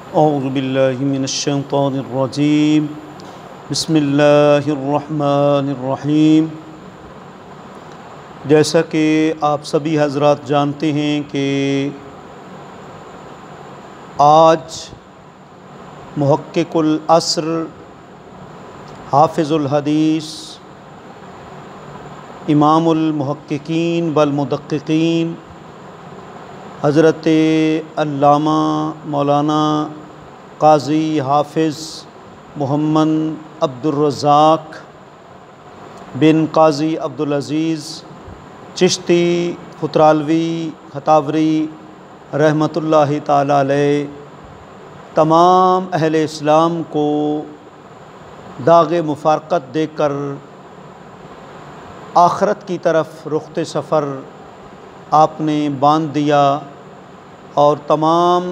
औज़ु बिल्लाहि मिनश्शैतानिर्रजीम बिस्मिल्लाहिर्रहमानिर्रहीम। जैसा कि आप सभी हज़रात जानते हैं कि आज मुहक्किकुल अस्र, हाफ़िज़ुल हदीस, इमामुल मुहक्किकीन वल मुदक्किकीन हज़रत अल्लामा मौलाना क़ाज़ी हाफ़िज़ मोहम्मद अब्दुर्रज़ाक़ बिन क़ाज़ी अब्दुल अज़ीज़ चिश्ती ख़ुतरालवी खतावरी रहमतुल्लाहि ताला अलैह तमाम अहले इस्लाम को दाग़े मुफ़ारक़त देकर आखरत की तरफ रुख़्ते सफ़र आपने बांध दिया और तमाम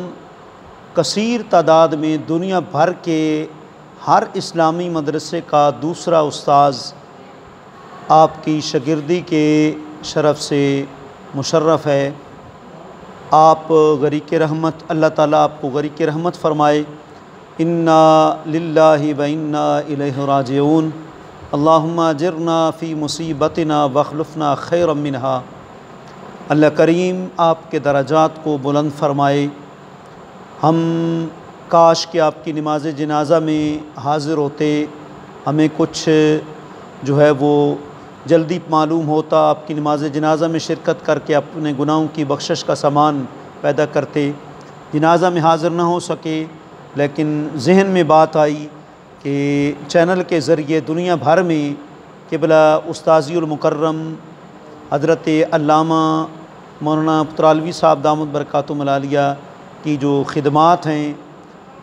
कसीर तादाद में दुनिया भर के हर इस्लामी मदरसे का दूसरा उस्ताज़ आपकी शागिर्दी के शरफ़ से मुशर्रफ़ है। आप गरीक़ रहमत, अल्लाह ताला आपको गरीक़ रहमत फ़रमाए। इन्ना लिल्लाहि व इन्ना इलैहि राजिऊन। अल्लाहुम्मा अजिरना फ़ी मुसीबतिना वख़्लुफ़ना खैरम मिनहा। अल्लाह करीम आपके दराजात को बुलंद फ़रमाए। हम काश कि आपकी नमाज़ जनाज़ा में हाज़िर होते, हमें कुछ जो है वो जल्दी मालूम होता, आपकी नमाज़ जनाज़ा में शिरकत करके अपने गुनाहों की बख्शिश का सामान पैदा करते। जनाज़ा में हाज़िर ना हो सके, लेकिन जहन में बात आई कि चैनल के ज़रिए दुनिया भर में क़िबला उस्ताज़ुल मुकर्रम हज़रत अल्लामा मौलाना ख़ुतरालवी साहब दामद बरकातुहुल आलिया की जो ख़िदमात हैं,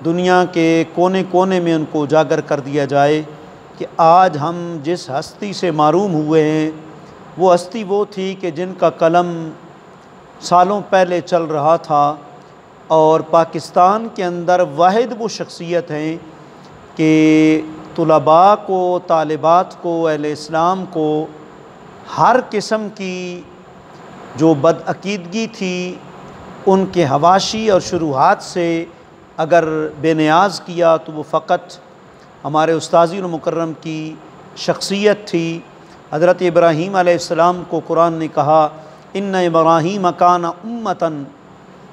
दुनिया के कोने कोने में उनको उजागर कर दिया जाए कि आज हम जिस हस्ती से मारूम हुए हैं वो हस्ती वो थी कि जिनका कलम सालों पहले चल रहा था और पाकिस्तान के अंदर वाहिद वो शख्सियत हैं कि तुलबा को, तालिबात को, अहले इस्लाम को हर किस्म की जो बदअकीदगी थी उनके हवाशी और शुरुआत से अगर बेनियाज़ किया तो वो फ़कत हमारे उस्ताज़ुल मुकर्रम की शख्सियत थी। हज़रत इब्राहीम अलैहिस्सलाम को कुरान ने कहा इन्ना इब्राहीम काना उम्मतन।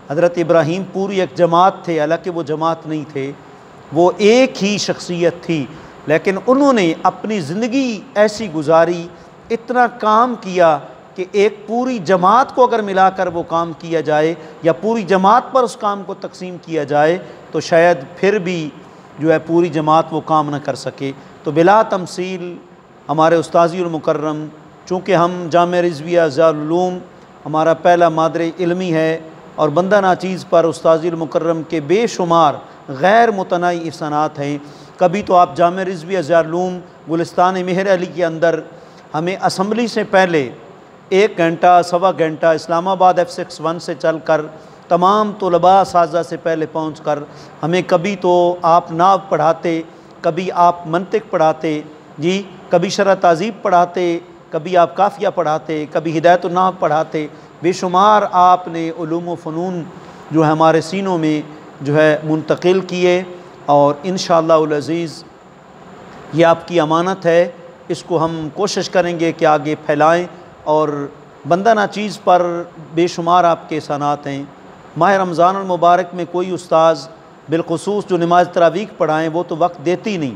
हज़रत इब्राहीम पूरी एक जमात थे, हालांकि वो जमात नहीं थे, वो एक ही शख्सियत थी, लेकिन उन्होंने अपनी ज़िंदगी ऐसी गुजारी, इतना काम किया कि एक पूरी जमात को अगर मिलाकर वो काम किया जाए या पूरी जमात पर उस काम को तकसीम किया जाए तो शायद फिर भी जो है पूरी जमात वो काम न कर सके। तो बिला तमसील हमारे उस्ताज़ुल मुकर्रम, चूँकि हम जामिया रिज़विया ज़ियाउल उलूम हमारा पहला मादरे इल्मी है और बंदा नाचीज़ पर उस्ताज़ुल मुकर्रम के बेशुमार गैर मुतनाई इहसानात हैं। कभी तो आप जामिया रिज़विया ज़ियाउल उलूम गुलिस्तान मेहर अली के अंदर हमें असम्बली से पहले 1 घंटा सवा घंटा इस्लामाबाद F61 से चलकर तमाम तुलबा साज़ा से पहले पहुंचकर हमें कभी तो आप नाव पढ़ाते, कभी आप मंतिक पढ़ाते जी, कभी शरह तहज़ीब पढ़ाते, कभी आप काफ़िया पढ़ाते, कभी हिदायतुन नाहव पढ़ाते। बेशुमार आपने उलूम व फ़नून जो है हमारे सीनों में जो है मुंतकिल किए और इंशाअल्लाहुल अज़ीज़ ये आपकी अमानत है, इसको हम कोशिश करेंगे कि आगे फैलाएँ और बंदा नाचीज़ पर बेशुमार आपके एहसानात हैं। माह रमज़ान मुबारक में कोई उस्ताज़ बिलख़ुसूस जो नमाज तरावीह पढ़ाएँ वो तो वक्त देती नहीं,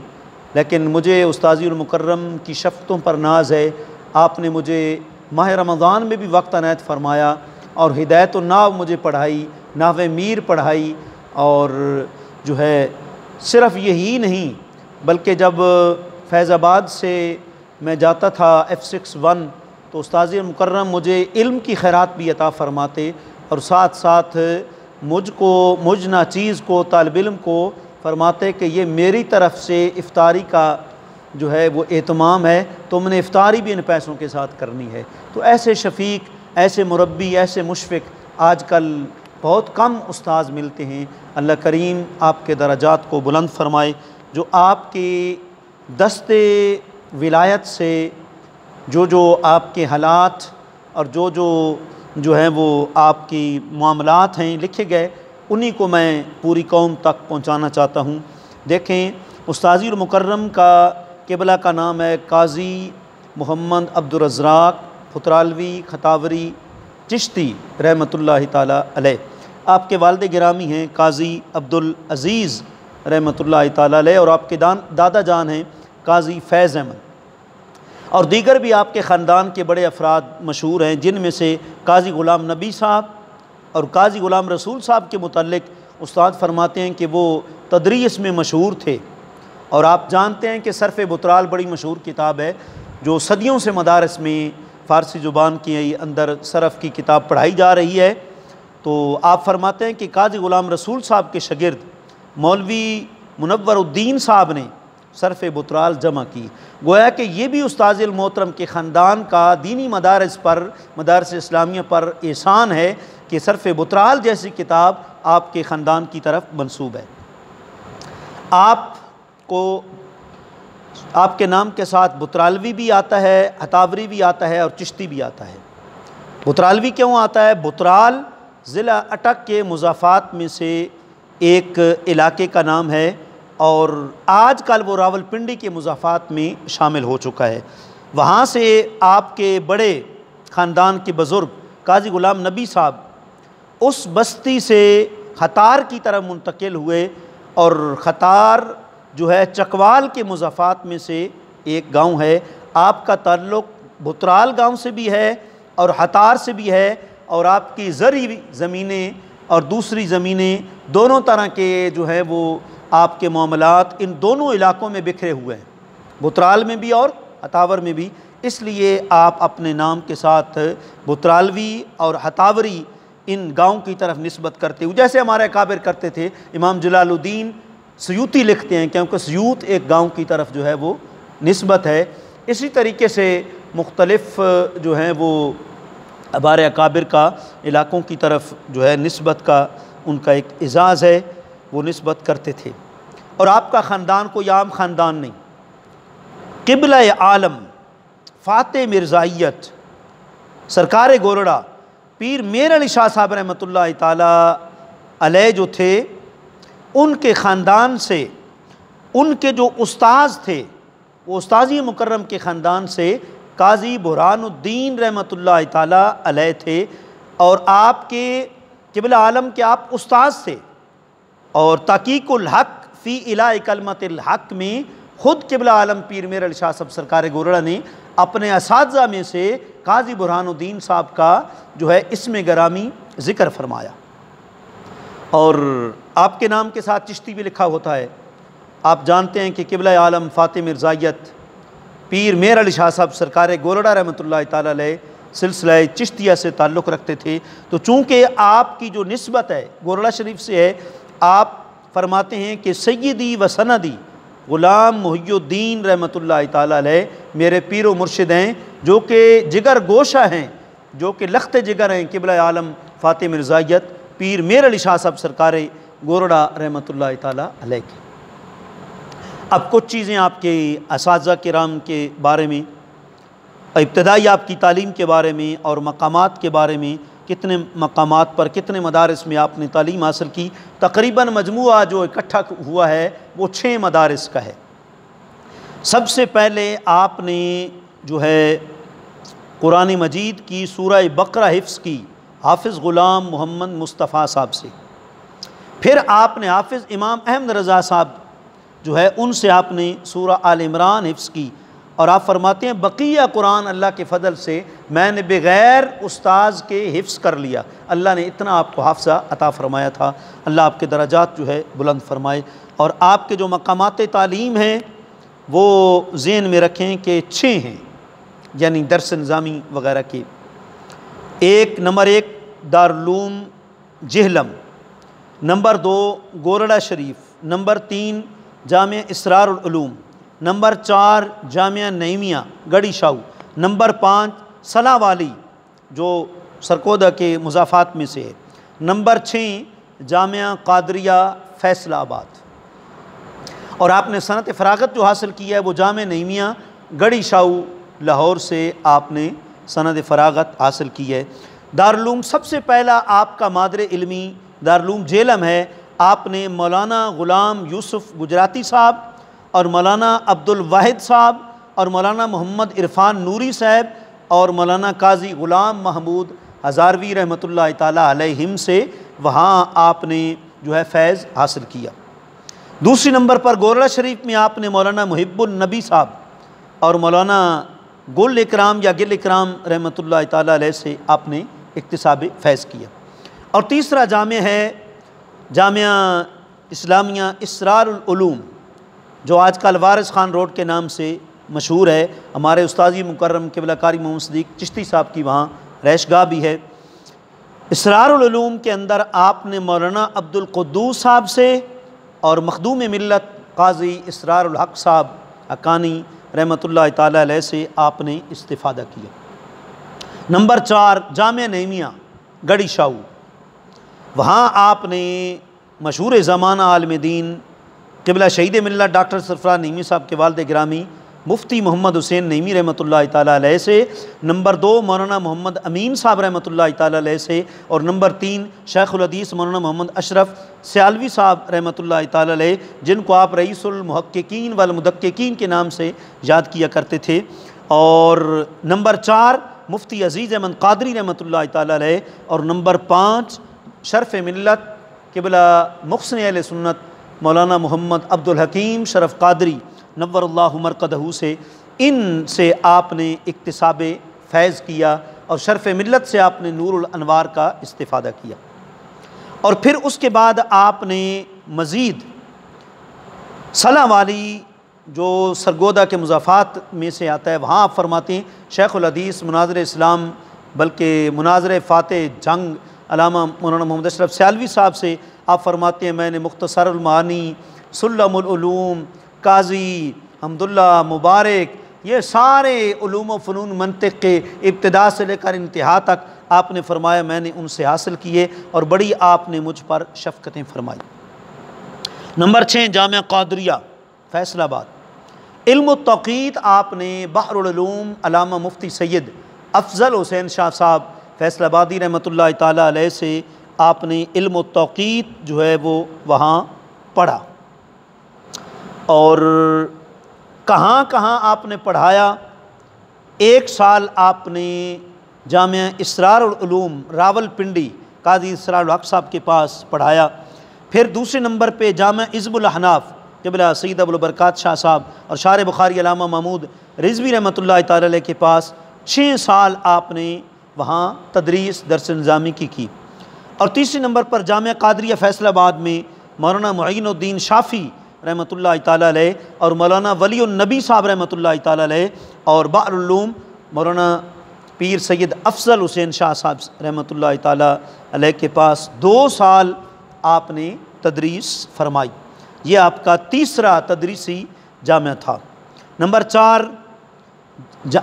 लेकिन मुझे उस्ताज़ुल मुकर्रम की शफ़क़तों पर नाज है। आपने मुझे माह रमज़ान में भी वक्त अनायत फ़रमाया और हिदायतुन नाहव मुझे पढ़ाई, नाहव मीर पढ़ाई और जो है सिर्फ़ यही नहीं बल्कि जब फैज़ाबाद से मैं जाता था F61 तो उस्ताज़ मुकर्रम मुझे इल्म की खैरात भी अता फ़रमाते और साथ साथ मुझ नाचीज़ को, तालिब इल्म को फ़रमाते कि ये मेरी तरफ़ से इफ़्तारी का जो है वो एहतमाम है, तुमने इफ़्तारी भी इन पैसों के साथ करनी है। तो ऐसे शफ़ीक, ऐसे मुरब्बी, ऐसे मुशफ़िक़ आजकल बहुत कम उस्ताज़ मिलते हैं। अल्लाह करीम आपके दराजात को बुलंद फ़रमाए। जो आपके दस्ते विलायत से जो आपके हालात और जो हैं वो आपकी मामलात हैं लिखे गए, उन्हीं को मैं पूरी कौम तक पहुँचाना चाहता हूँ। देखें, उस्ताज़ुल मुकर्रम का क़िबला का नाम है काज़ी मोहम्मद अब्दुर रज़्ज़ाक़ फुतरालवी खतावरी चिश्ती रहमतुल्लाहि ताला अलैह। आपके वालिद गिरामी हैं काज़ी अब्दुल अज़ीज़ रहमतुल्लाहि ताला अलैह, और आपके दादा जान हैं काज़ी फ़ैज़ अहमद, और दीगर भी आपके ख़ानदान के बड़े अफराद मशहूर हैं, जिनमें से काज़ी ग़ुलाम नबी साहब और काज़ी ग़ुलाम रसूल साहब के मुतल्लिक़ उस्ताद फरमाते हैं कि वो तदरीस में मशहूर थे। और आप जानते हैं कि सरफ़ बुतराल बड़ी मशहूर किताब है जो सदियों से मदारस में फ़ारसी ज़ुबान के अंदर सरफ़ की किताब पढ़ाई जा रही है। तो आप फरमाते हैं कि काज़ी ग़ुलाम रसूल साहब के शागिर्द मौलवी मुनव्वरुद्दीन साहब ने सरफ़ बुतराल जमा की। गोया कि ये भी उस्ताज़ुल मोहतरम के ख़ानदान का दीनी मदारस पर, मदारस इस्लामिया पर एहसान है कि सरफ़ बुतराल जैसी किताब आपके ख़ानदान की तरफ मंसूब है। आपको आपके नाम के साथ बुतरालवी भी आता है, हतावरी भी आता है और चिश्ती भी आता है। बुतरालवी क्यों आता है? बुतराल ज़िला अटक के मुज़ाफ़ात में से एक इलाके का नाम है, और आजकल वो रावलपिंडी के मुज़ाफ़ात में शामिल हो चुका है। वहाँ से आपके बड़े ख़ानदान के बुज़ुर्ग काज़ी ग़ुलाम नबी साहब उस बस्ती से खतार की तरफ मुंतकिल हुए, और खतार जो है चकवाल के मुज़ाफ़ात में से एक गांव है। आपका ताल्लुक़ बुतराल गांव से भी है और हतार से भी है, और आपकी ज़री ज़मीनें और दूसरी ज़मीनें दोनों तरह के जो है वो आपके मामलात इन दोनों इलाक़ों में बिखरे हुए हैं, बुतराल में भी और हतावर में भी। इसलिए आप अपने नाम के साथ बुतरालवी और हतावरी इन गाँव की तरफ निस्बत करते हुए, जैसे हमारे काबिर करते थे। इमाम जलालुद्दीन सयूती लिखते हैं क्योंकि सयूत एक गाँव की तरफ जो है वो निस्बत है। इसी तरीके से मुख्तलिफ़ जो हैं वो हमारे अकाबिर का इलाक़ों की तरफ जो है निस्बत का उनका एक एजाज़ है, वो निस्बत करते थे। और आपका ख़ानदान कोई आम ख़ानदान नहीं, क़िबला आलम फ़ाते मिर्ज़ाइयत सरकार गोरड़ा पीर मेर अली शाह साहब रहमतुल्लाहि ताला अलैह जो थे, उनके ख़ानदान से उनके जो उस्ताज़ थे वो उस्ताज़ी मुकर्रम के ख़ानदान से काज़ी बुरहानुद्दीन रहमतुल्लाहि ताला अलैह थे। और आपके क़िबला आलम के आप उस्ताज़ थे, और तहक़ीक़ुल हक़ फ़ी इलाए कलमतिल हक़ में ख़ुद क़िबला आलम पीर मेर अली शाह साहब सरकार गोरड़ा ने अपने असातिज़ा में से काज़ी बुरहानुद्दीन साहब का जो है इसमें गरामी ज़िक्र फरमाया। और आपके नाम के साथ चिश्ती भी लिखा होता है। आप जानते हैं कि क़िबला आलम फ़ाते मिर्ज़ाइयत पीर मेर अली शाह साहब सरकार गोरड़ा रहमतुल्लाहि ताला अलैह सिलसिला चिश्तिया से ताल्लुक़ रखते थे। तो चूँकि आपकी जो निस्बत है गोरड़ा शरीफ से है, आप फरमाते हैं कि सैयदी व सनदी ग़ुलाम मुहियुद्दीन रहमतुल्लाहि ताला अलैह मेरे पीर व मुर्शिद हैं, जो कि जिगर गोशा हैं, जो कि लख्त जिगर हैं क़िबला आलम फ़ाते मिर्ज़ाइयत पीर मेर अली शाह साहब सरकार गोरड़ा रहमतुल्लाहि ताला अलैह के। अब कुछ चीज़ें आपके असातिज़ा किराम के बारे में, इब्तदाई आपकी तालीम के बारे में और मकामात के बारे में, कितने मकामात पर कितने मदारिस में आपने तालीम हासिल की। तकरीबन मजमुआ जो इकट्ठा हुआ है वो 6 मदारिस का है। सबसे पहले आपने जो है कुरान मजीद की सूरह बकरा हिफ्ज़ की हाफिज़ ग़ुलाम मोहम्मद मुस्तफ़ा साहब से, फिर आपने हाफिज़ इमाम अहमद रज़ा साहब जो है उनसे आपने सूरह आल इमरान हिफ्ज़ की। और आप फरमाते हैं बक़िया कुरान अल्लाह के फ़ज़ल से मैंने बग़ैर उस्ताज़ के हिफ्ज़ कर लिया। अल्लाह ने इतना आपको हाफ़ज़ा अता फ़रमाया था। अल्लाह आपके दराजात जो है बुलंद फ़रमाए। और आपके जो मकामात तालीम हैं वो ज़हन में रखें कि 6 हैं, यानी दर्स निज़ामी वग़ैरह के। नंबर 1 दारुल जिहलम, नंबर 2 गोरड़ा शरीफ, नंबर 3 जामिया इसरारुल उलूम, नंबर 4 जामिया नईमिया गढ़ी शाहू, नंबर 5 सलाह वाली जो सरकोदा के मुज़ाफ़ात में से है, नंबर 6 जामिया कादरिया फैसलाबाद। और आपने सनत फ़रागत जो हासिल की है वो जामिया नईमिया गढ़ी शाहू लाहौर से आपने सनद फ़रागत हासिल की है। दारुल उलूम सबसे पहला आपका मादर इल्मी दारुल जेलम है, आपने मौलाना ग़ुलाम यूसुफ़ गुजराती साहब और मौलाना अब्दुल वाहिद साहब और मौलाना मोहम्मद इरफान नूरी साहब और मौलाना काजी ग़ुलाम महमूद हज़ारवी रहमतुल्लाह ताला अलैहिम से वहाँ आपने जो है फैज़ हासिल किया। दूसरी नंबर पर गोरला शरीफ में आपने मौलाना मुहिब्बुन नबी साहब और मौलाना गुल इकराम या गिल इकराम रहमतुल्लाह ताला अलैह से आपने इक्तिसाब फैज़ किया। और तीसरा जामे है जामिया इस्लामिया इसरारुल उलूम, जो आजकल वारिस खान रोड के नाम से मशहूर है। हमारे उस्तादी मुकर्रम क़िबला कारी मोहम्मद सदीक़ चिश्ती साहब की वहाँ रहशगाह भी है। इसरारुल उलूम के अंदर आपने मौलाना अब्दुल क़ुद्दूस साहब से और मखदूम मिल्लत काजी इसरारुल हक़ साहब अकानी रहमतुल्लाह ताला अलैह से आपने इस्तिफ़ादा किया। नंबर 4 जामिया नईमिया गढ़ी शाहू, वहाँ आपने मशहूर ज़माना आलिम दीन क़िबला शहीद मिल्लत डॉक्टर सरफराज नईमी साहब के वालिद गिरामी मुफ्ती मोहम्मद हुसैन नईमी रहमतुल्लाह ताला अलैह से, नंबर 2 मौलाना मोहम्मद अमीन साहब रहमतुल्लाह ताला अलैह से, और नंबर 3 शेखुल हदीस मौलाना मोहम्मद अशरफ सियालवी साहब रहमतुल्लाह ताला अलैह, जिनको आप रईसुल मुहक्किकीन वल मुदक्किकीन के नाम से याद किया करते थे। और नंबर 4 मुफ्ती अज़ीज़ अहमद क़ादरी रहमतुल्लाह ताला अलैह, और नंबर 5 शरफ़ मिल्लत क़िबला मुहसिन अहले सुन्नत मौलाना मोहम्मद अब्दुल हकीम शरफ़ क़ादरी नव्वरुल्लाहु मरक़दहू से, इन से आपने इक्तिसाब फैज़ किया और शरफ़ मिल्लत से आपने नूरुल अनवार का इस्तिफ़ादा किया। और फिर उसके बाद आपने मज़ीद सलाह वाली जो सरगोदा के मुज़ाफ़ात में से आता है, वहाँ आप फरमाते हैं शेखुल हदीस मुनाज़िर इस्लाम बल्कि मुनाज़िर फ़ाते जंग अल्लामा मौलाना मोहम्मद अशरफ सियालवी साहब से आप फरमाते हैं, मैंने मुख्तसरुल मानी, सुल्लमुल उलूम, काजी हम्दुल्ला मुबारक, ये सारे उलूम व फ़नून मंतिक़ के इब्तिदा से लेकर इंतहा तक आपने फरमाया मैंने उनसे हासिल किए और बड़ी आपने मुझ पर शफ़क़तें फरमाई। नंबर 6 जामिया क़ादरिया फैसलाबाद, इल्म तौक़ीत आपने बहरुल उलूम अल्लामा मुफ्ती सैयद अफ़ज़ल हुसैन शाह साहब फैसलाबादी रहमतुल्लाह ताला अलैह से आपने इल्म तौक़ीत जो है वो वहाँ पढ़ा। और कहाँ कहाँ आपने पढ़ाया? 1 साल आपने जामिया इसरारुल उलूम रावलपिंडी काजी इसरारुल हक़ साहब के पास पढ़ाया। फिर दूसरे नंबर पे जामिया इज़्बुल अहनाफ़ क़िबला सैयद अबुल बरक़ात शाह साहब और शार बुखारी अल्लामा महमूद रिज़वी रहमतुल्लाह ताला अलैह के पास 6 साल आपने वहाँ तदरीस दर्स निज़ामी की। और तीसरे नंबर पर जामिया क़ादरिया फैसलाबाद में मौलाना मुईनुद्दीन शाफ़ी रहमतुल्लाह ताला अलैह और मौलाना वलीउन नबी साहब रहमतुल्लाह ताला अलैह और बहरुल उलूम मौलाना पीर सैयद अफ़ज़ल हुसैन शाह साहब रहमतुल्लाह ताला अलैह के पास 2 साल आपने तदरीस फरमाई। ये आपका तीसरा तदरीसी जामिया था। नंबर 4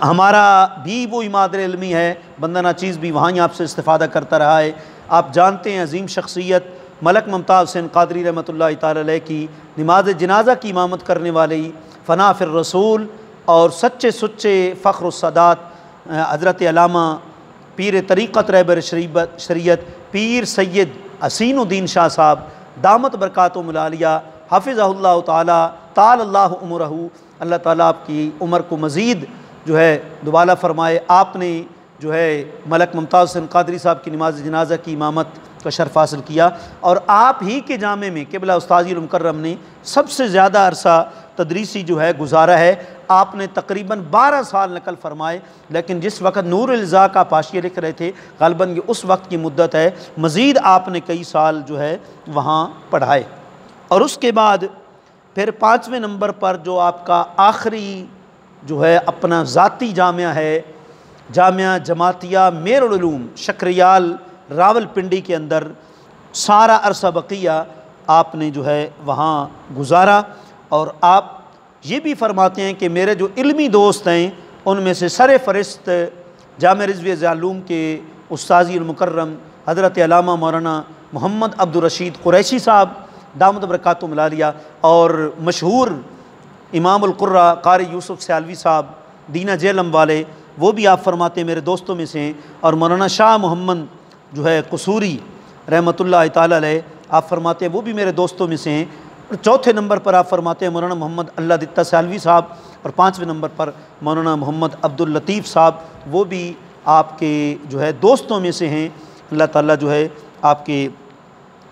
हमारा भी वो इमादर इल्मी है, बंदा नाचीज़ भी वहाँ ही आपसे इस्तिफ़ादा करता रहा है। आप जानते हैं अजीम शख्सियत मलक मुमताज़ हुसैन क़ादरी रहमतुल्लाह ताला अलैह की नमाज जनाजा की इमामत करने वाली फ़ना फिर रसूल और सच्चे सुच्चे फ़ख्रुस्सादात हज़रत अल्लामा पीर तरीक़त रहबर शरीयत पीर सैयद हसीनुद्दीन शाह साहब दामत बरकातुहुल आलिया हाफ़िज़हुल्लाह ताला तालल्लाहु उमरहू, अल्लाह ताला आपकी उम्र को मज़ीद जो है दुबाला फ़रमाए। आपने जो है मलक मुमताज़ हुसैन क़ादरी साहब की नमाज जनाजा की इमामत का शर्फ़ हासिल किया और आप ही के जामे में क़िबला उस्तादी मुकर्रम ने सबसे ज़्यादा अरसा तदरीसी जो है गुजारा है। आपने तकरीबन 12 साल नकल फरमाए, लेकिन जिस वक्त नूर इल्ज़ा का पाशिया लिख रहे थे ग़ालिबन ये उस वक्त की मुद्दत है। मज़ीद आपने कई साल जो है वहाँ पढ़ाए। और उसके बाद फिर 5वें नंबर पर जो आपका आखिरी जो है अपना ज़ाती जामिया है, जामिया जमातिया मेरुल उलूम शक्रियाल रावलपिंडी के अंदर सारा अरसा बक़िया आपने जो है वहाँ गुजारा। और आप ये भी फरमाते हैं कि मेरे जो इल्मी दोस्त हैं उनमें से सर फ़हरिस्त जामिया रिज़वी ज़ालूम के उस्तादी मुकर्रम हज़रत अल्लामा मौलाना मोहम्मद अब्दुल रशीद कुरैशी साहब दामत बरकातुहुल आलिया और मशहूर इमामुल क़ुर्रा कारी यूसुफ़ सियालवी साहब दीना जेलम वाले, वो भी आप फरमाते हैं मेरे दोस्तों में से हैं। और मौलाना शाह मोहम्मद जो है कसूरी रहमतुल्लाह ताला अलैह, आप फरमाते हैं वो भी मेरे दोस्तों में से हैं। और चौथे नंबर पर आप फरमाते हैं मौलाना मोहम्मद अल्लाह दित्ता सालवी साहब, और पाँचवें नंबर पर मौलाना मोहम्मद अब्दुल लतीफ़ साहब, वो भी आपके जो है दोस्तों में से हैं। अल्लाह ताला जो है आपके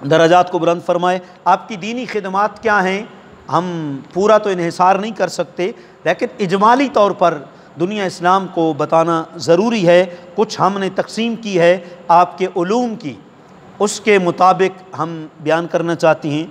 दराजात को बुलंद फरमाए। आपकी दीनी खिदमात क्या हैं हम पूरा तो इन्हिसार नहीं कर सकते, लेकिन इजमाली तौर पर दुनिया इस्लाम को बताना ज़रूरी है। कुछ हमने तकसीम की है आपके उलूम की, उसके मुताबिक हम बयान करना चाहते हैं।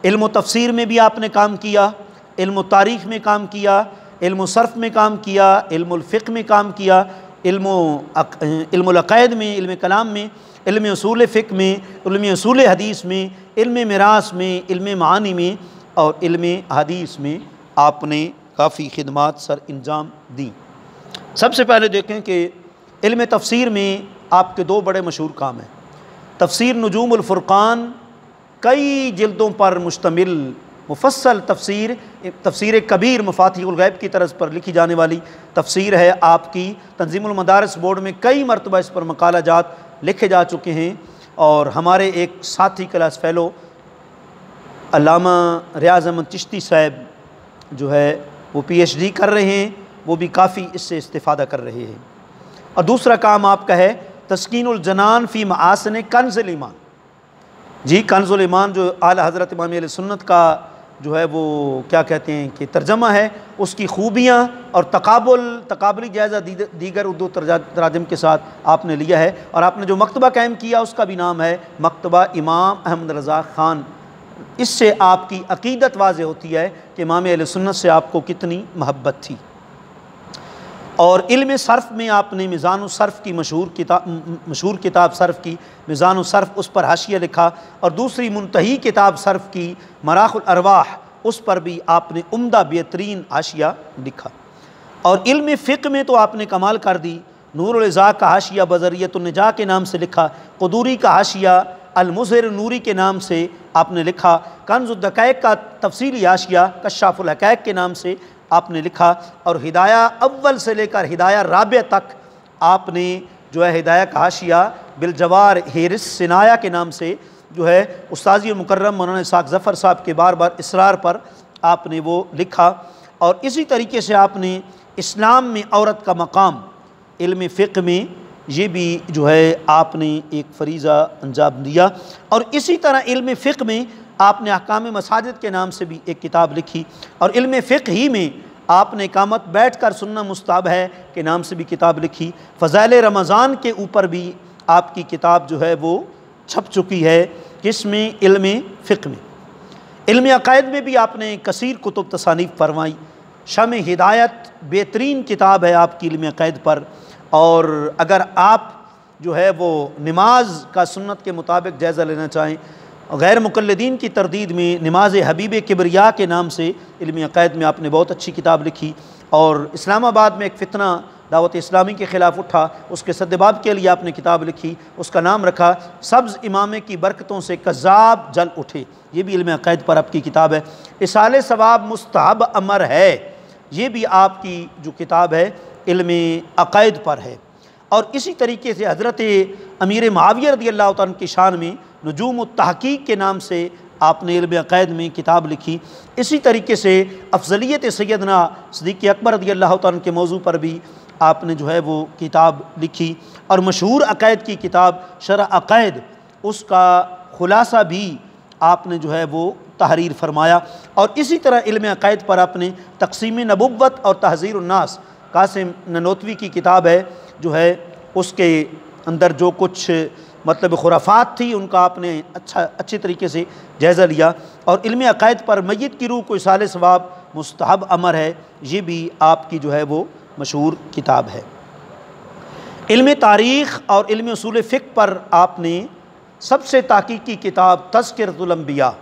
इल्म तफसीर में भी आपने काम किया, इल्म तारीख़ में काम किया, इल्म सर्फ़ में काम किया, इल्म फ़िक़्ह में काम किया, इल्म अक़ायद में, इल्म कलाम में, इल्म उसूल फ़िक़्ह में, इल्म उसूल हदीस में, इल्म मिरास में, इल्म मानी में और इल्म हदीस में आपने काफ़ी खिदमात सर इंजाम दी। सबसे पहले देखें कि इल्म तफसीर में आपके दो बड़े मशहूर काम हैं। तफसीर नुजूमुल फ़ुरक़ान, कई जिल्दों पर मुश्तमिल मुफस्सल तफसीर, तफसीर कबीर मफातिहुल गैब की तरज़ पर लिखी जाने वाली तफसीर है आपकी। तंज़ीमुल मदारिस बोर्ड में कई मरतबा इस पर मकाला जात लिखे जा चुके हैं, और हमारे एक साथी क्लास फ़ेलो अल्लामा रियाज़ अहमद चिश्ती साहब जो है वो PhD कर रहे हैं, वो भी काफ़ी इससे इस्तिफ़ादा कर रहे हैं। और दूसरा काम आपका है तस्कीनुल जनान फ़ी मआसिन कंज़ुल ईमान। जी, कंज़ुल ईमान जो आला हज़रत इमाम अहले सुन्नत का जो है वो क्या कहते हैं कि तर्जमा है, उसकी खूबियाँ और तकाबुली जायज़ा दीगर उर्दू तराजम के साथ आपने लिया है। और आपने जो मकतबा कायम किया उसका भी नाम है मकतबा इमाम अहमद रज़ा ख़ान। इससे आपकी अक़ीदत वाज़ेह होती है कि इमाम अहले सुन्नत से आपको कितनी महब्बत थी। और इल्म सर्फ़ में आपने मीज़ानुस सर्फ़ की मशहूर किताब सर्फ़ की मीज़ानुस सर्फ़, उस पर हाशिया लिखा, और दूसरी मुंतही किताब सर्फ़ की मराख़ुल अरवाह, उस पर भी आपने उम्दा बेहतरीन हाशिया लिखा। और इल्म फ़िक़्ह में तो आपने कमाल कर दी। नूरुल इज़ा का हाशिया बज़रियतुन निजा के नाम से लिखा, क़ुदूरी का हाशिया अल-मुज़हिर नूरी के नाम से आपने लिखा, कंज़ुद दक़ाइक़ का तफ़सीली हाशिया कश्शाफ़ुल हक़ाइक़ के नाम से आपने लिखा, और हिदाया अव्वल से लेकर हिदाया राबिया तक आपने जो है हिदाया का हाशिया बिलजवार हेरिस सिनाया के नाम से जो है उस्ताज़ी मुकर्रम मौलाना इसाक़ ज़फ़र साहब के बार बार इसरार पर आपने वो लिखा। और इसी तरीके से आपने इस्लाम में औरत का मकाम इल्म फ़िक़्ह में ये भी जो है आपने एक फ़रीज़ा अंजाम दिया। और इसी तरह इल्म फ़िक़्ह में आपने अहकाम मसाजिद के नाम से भी एक किताब लिखी, और इल्म फ़िक़्ह ही में आपने इकामत बैठ कर सुनना मुस्ताहब है के नाम से भी किताब लिखी। फ़ज़ाइल रमज़ान के ऊपर भी आपकी किताब जो है वो छप चुकी है, किसमें? इल्म फ़िक़्ह में। इल्म अक़ायद में भी आपने कसीर कुतुब तसानीफ़ फरमाई। शम हिदायत बेहतरीन किताब है आपकी इल्म अक़ायद पर। और अगर आप जो है वो नमाज का सुन्नत के मुताबिक जायज़ा लेना चाहें, गैर मुक़ल्लिदीन की तरदीद में नमाज हबीब किबरिया के नाम से इल्म अक़ायद में आपने बहुत अच्छी किताब लिखी। और इस्लामाबाद में एक फ़ितना दावत इस्लामी के ख़िलाफ़ उठा, उसके सद्दबाब के लिए आपने किताब लिखी, उसका नाम रखा सब्ज़ इमामे की बरकतों से कज़्ज़ाब जल उठे। ये भी इल्म अक़ायद पर आपकी किताब है। इसाले सवाब मुस्तहब अमर है, ये भी आपकी जो किताब है इल्म अक़ायद पर है। और इसी तरीके से हज़रत अमीर मुआविया रज़ियल्लाहु तआला अन्हु की शान में नुजूम तहक़ीक़ के नाम से आपने इल्म अक़ायद में किताब लिखी। इसी तरीके से अफ़ज़लियत सैयदना सिद्दीक़ अकबर रज़ियल्लाहु तआला अन्हु के मौजू पर भी आपने जो है वो किताब लिखी। और मशहूर अक़ायद की किताब शरह अक़ायद, उसका ख़ुलासा भी आपने जो है वो तहरीर फरमाया। और इसी तरह इल्म अक़ायद पर आपने तक़सीम नबुव्वत और तहज़ीरुन नास, कासिम ननोतवी की किताब है जो है, उसके अंदर जो कुछ मतलब खुराफात थी उनका आपने अच्छी तरीके से जायज़ा लिया। और इल्म अक़ायद पर मय्यत की रूह को इसाले सवाब मुस्तहब अमर है, ये भी आपकी जो है वो मशहूर किताब है। इल्म तारीख़ और इल्म उसूल फ़िक़्ह पर आपने सबसे ताक़ीकी किताब तज़किरतुल अंबिया,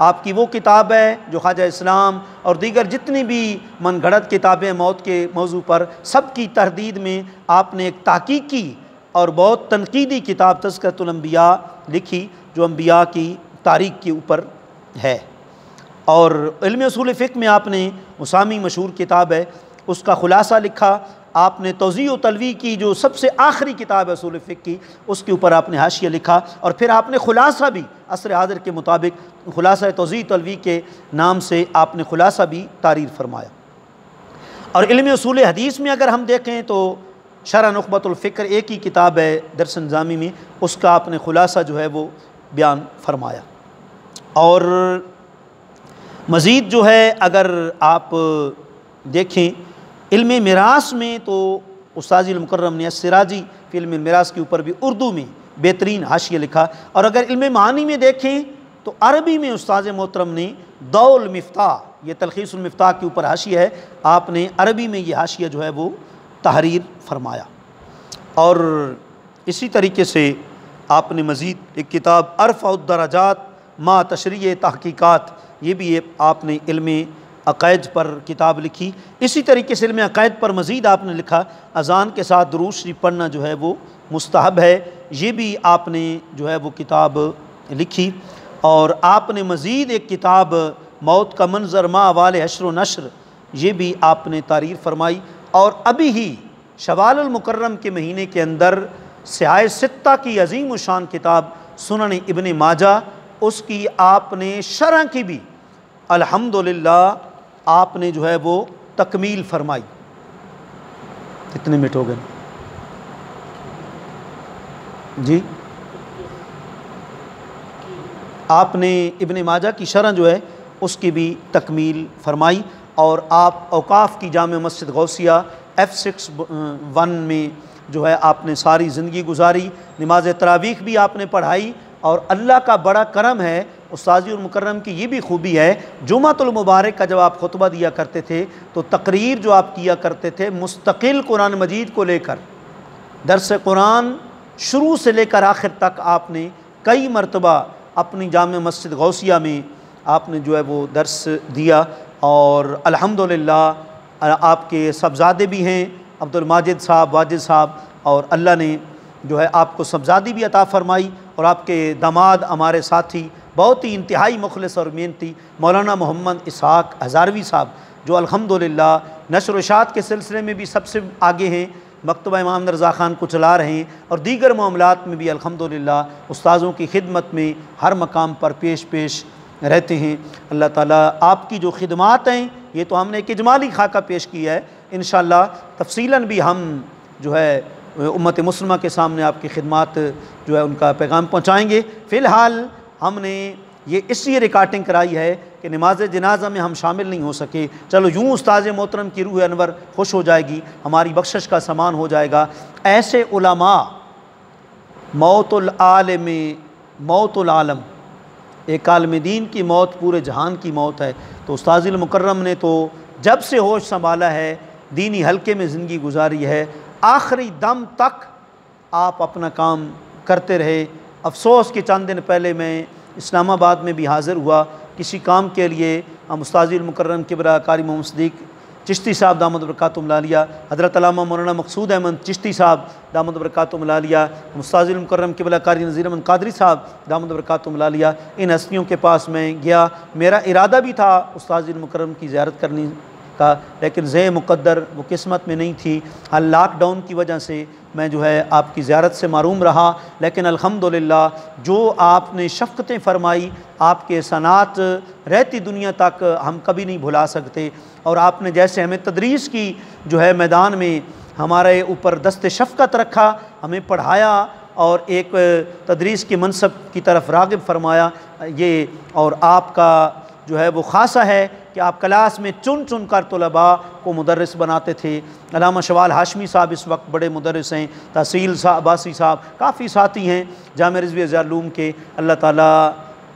आपकी वो किताब है जो ख्वाजा इस्लाम और दीगर जितनी भी मनगढ़ंत किताबें मौत के मौजू पर सबकी तरदीद में आपने एक ताक़ीकी और बहुत तनकीदी किताब तज़किरतुल अंबिया लिखी, जो अंबिया की तारीख़ के ऊपर है। और इल्म उसूल फ़िक़्ह में आपने मुसामी मशहूर किताब है, उसका ख़ुलासा लिखा। आपने तौज़ीह व तलवी की जो सबसे आखिरी किताब है उसूल फ़िक़्ह की, उसके ऊपर आपने हाशिया लिखा और फिर आपने खुलासा भी असर हाज़िर के मुताबिक खुलासा तौज़ीह तलवी के नाम से आपने खुलासा भी तारीर फरमाया। और इल्म उसूल हदीस में अगर हम देखें तो शरह नुख़बतुल फ़िक्र एक ही किताब है दर्स निज़ामी में, उसका आपने खुलासा जो है वो बयान फरमाया। और मज़ीद जो है अगर आप देखें इल्म मिरास में तो उस्ताद मुकर्रम ने सिराजी इल्म मिरास के ऊपर भी उर्दू में बेहतरीन हाशिया लिखा। और अगर इल्म मानी में देखें तो अरबी में उस्ताद मोहतरम ने दौल मिफ्ताह, ये तलखीसुल मिफ्ताह के ऊपर हाशिया है, आपने अरबी में ये हाशिया जो है वो तहरीर फरमाया। और इसी तरीके से आपने मज़ीद एक किताब अरफ़उद दराजात मा तशरीह तहक़ीक़ात, ये भी आपने इल्म अक़ायद पर किताब लिखी। इसी तरीके से इल्म अक़ायद पर मज़ीद आपने लिखा अज़ान के साथ दुरूद शरीफ पढ़ना जो है वो मुस्तहब है, ये भी आपने जो है वो किताब लिखी। और आपने मज़ीद एक किताब मौत का मंज़र मा वाल हश्र व नश्र, ये भी आपने तारीर फरमाई। और अभी ही शवाल मुकर्रम के महीने के अंदर सिहाए सित्ता की अज़ीम शान किताब सुनन इब्न माजा, उसकी आपने शरह की भी अल्हम्दुलिल्लाह आपने जो है वो तकमील फरमाई। कितने मिनट हो गए जी? आपने इब्न माजा की शरह जो है उसकी भी तकमील फरमाई। और आप औकाफ़ की जामे मस्जिद गौसिया F61 में जो है आपने सारी ज़िंदगी गुजारी। नमाज तरावीह भी आपने पढ़ाई। और अल्लाह का बड़ा करम है, उस्ताद मुकर्रम की ये भी खूबी है, जुमातुल मुबारक का जब आप खुतबा दिया करते थे तो तकरीर जो आप किया करते थे मुस्तकिल कुरान मजीद को लेकर, दर्स कुरान शुरू से लेकर आखिर तक आपने कई मरतबा अपनी जामे मस्जिद गौसिया में आपने जो है वो दर्स दिया। और अल्हम्दुलिल्लाह आपके सबजादे भी हैं अब्दुल माजिद साहब, वाजिद साहब, और अल्लाह ने जो है आपको सबजादी भी अता फ़रमाई। और आपके दामाद हमारे साथी बहुत ही इंतहाई मुखलिस और मेहनती मौलाना मोहम्मद इसहाक़ हज़ारवी साहब, जो अल्हम्दुलिल्लाह नशर व इशाअत के सिलसिले में भी सबसे आगे हैं, मकतबा इमाम रज़ा ख़ान को चला रहे हैं, और दीगर मामलात में भी अल्हम्दुलिल्लाह उस्ताज़ों की खिदमत में हर मकाम पर पेश रहते हैं। अल्लाह ताला आपकी जो खिदमात हैं, ये तो हमने एक इजमाली खाका पेश किया है, इंशाअल्लाह तफसीलन भी हम जो है उम्मत मुस्लिमा के सामने आपकी खिदमात जो है उनका पैगाम पहुँचाएँगे। फ़िलहाल हमने ये इसलिए रिकॉर्डिंग कराई है कि नमाज जनाजा में हम शामिल नहीं हो सके। चलो यूँ उस्ताद मोहतरम की रूह अनवर खुश हो जाएगी, हमारी बख्शिश का सामान हो जाएगा। ऐसे उलमा मौतुल आलम, मौतुल आलम, एक आलम दीन की मौत पूरे जहान की मौत है। तो उस्ताद मुकर्रम ने तो जब से होश संभाला है दीनी हल्के में ज़िंदगी गुजारी है, आखिरी दम तक आप अपना काम करते रहे। अफसोस कि चंद दिन पहले मैं इस्लामाबाद में भी हाज़िर हुआ किसी काम के लिए। हम उस्ताद मुकर्रम किबरा कारी मोहम्मद सिद्दीक़ चिश्ती साहब दामद बरकातुहुम लालिया, हज़रत अल्लामा मौलाना मकसूद अहमद चिश्ती साहब दामद बरकातुहुम लालिया, उस्ताद मुकर्रम किबला कारी नज़ीर अहमद कादरी साहब दामद बरकातुहुम लालिया, इन हस्तियों के पास मैं गया। मेरा इरादा भी था उस्ताद मुकर्रम की ज़ियारत करने का, लेकिन ज़े मुक़द्दर वो किस्मत में नहीं थी। हाल लॉकडाउन की वजह से मैं जो है आपकी ज़ियारत से महरूम रहा। लेकिन अल्हम्दुलिल्लाह जो आपने शफ़क़तें फ़रमाई, आपके सनात रहती दुनिया तक हम कभी नहीं भुला सकते। और आपने जैसे हमें तदरीस की जो है मैदान में हमारे ऊपर दस्ते शफ़क़त रखा, हमें पढ़ाया और एक तदरीस के मनसब की तरफ राग़िब फ़रमाया, ये और आपका जो है वो ख़ासा है कि आप क्लास में चुन चुन कर तलबा को मुदर्रिस बनाते थे। अल्लामा शवाल हाशमी साहब इस वक्त बड़े मुदर्रिस हैं, तहसील साहब अब्बासी साहब काफ़ी साथी हैं जामे रिज़वी अज़हर के। अल्लाह ताला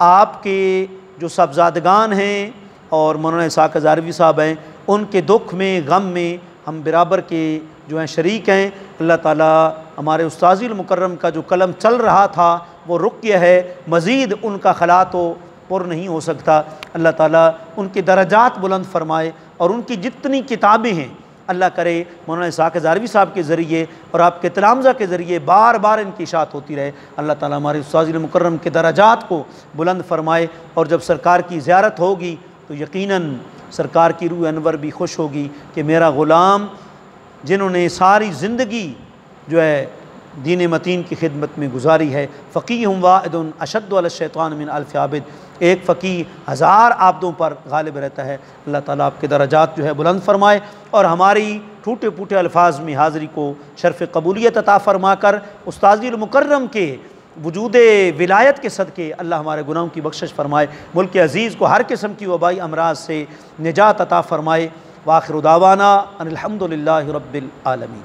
आपके जो सबजादगान हैं और मौलाना इसहाक़ हज़ारवी साहब हैं, उनके दुख में गम में हम बराबर के जो हैं शरीक हैं। अल्लाह ताला हमारे उस्ताद मुकर्रम का जो कलम चल रहा था वो रुक गया है, मज़ीद उनका खला तो पुर नहीं हो सकता। अल्लाह ताला उनके दरजात बुलंद फरमाए और उनकी जितनी किताबें हैं अल्लाह करे मौलाना इसहाक़ हज़ारवी साहब के ज़रिए और आपके तलामज़ा के ज़रिए बार बार इनकी इशाअत होती रहे। अल्लाह ताला हमारे उस्ताद मुकर्रम के दरजात को बुलंद फरमाए। और जब सरकार की ज़ियारत होगी तो यकीनन सरकार की रूह अनवर भी खुश होगी कि मेरा ग़ुलाम जिन्होंने सारी ज़िंदगी जो है दीन मतीन की खिदमत में गुजारी है। फ़क़ीहुम वाहिदुन अशद्दु अला शैतान मिन अल्फ़ि आबिद, एक फ़क़ीह हज़ार आबदों पर गालिब रहता है। अल्लाह ताला आपके दर्जात जो है बुलंद फ़रमाए और हमारी टूटे फूटे अल्फाज में हाज़िरी को शर्फ़ कबूलियत अता फ़रमा कर उस्ताज़ुल मुकर्रम के वजूद विलायत के सदक़े अल्लाह हमारे गुनाहों की बख्शिश फ़रमाए। मुल्क अज़ीज़ को हर किस्म की वबाई अमराज से निजात अता फ़रमाए। व आखिर दावाना अनिल हम्दुलिल्लाहि रब्बिल आलमीन।